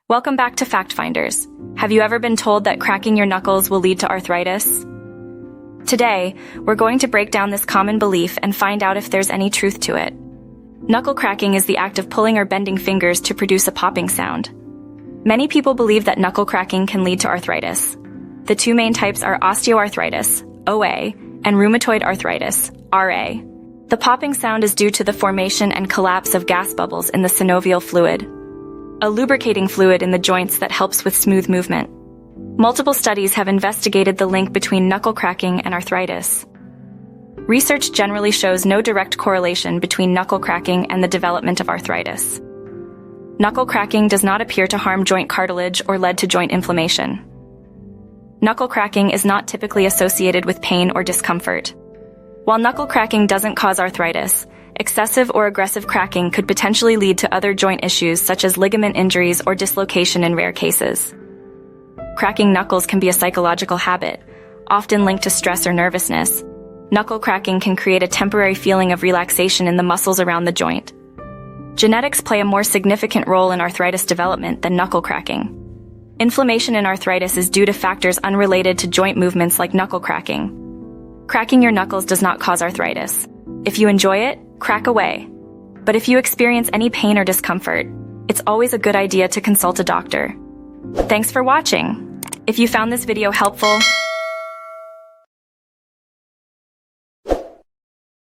Welcome back to Fact Finders. Have you ever been told that cracking your knuckles will lead to arthritis? Today, we're going to break down this common belief and find out if there's any truth to it. Knuckle cracking is the act of pulling or bending fingers to produce a popping sound. Many people believe that knuckle cracking can lead to arthritis. The two main types are osteoarthritis, OA, and rheumatoid arthritis, RA. The popping sound is due to the formation and collapse of gas bubbles in the synovial fluid, a lubricating fluid in the joints that helps with smooth movement. Multiple studies have investigated the link between knuckle cracking and arthritis. Research generally shows no direct correlation between knuckle cracking and the development of arthritis. Knuckle cracking does not appear to harm joint cartilage or lead to joint inflammation. Knuckle cracking is not typically associated with pain or discomfort. While knuckle cracking doesn't cause arthritis, excessive or aggressive cracking could potentially lead to other joint issues such as ligament injuries or dislocation in rare cases. Cracking knuckles can be a psychological habit, often linked to stress or nervousness. Knuckle cracking can create a temporary feeling of relaxation in the muscles around the joint. Genetics play a more significant role in arthritis development than knuckle cracking. Inflammation in arthritis is due to factors unrelated to joint movements like knuckle cracking. Cracking your knuckles does not cause arthritis. If you enjoy it, crack away. But if you experience any pain or discomfort, it's always a good idea to consult a doctor. Thanks for watching. If you found this video helpful,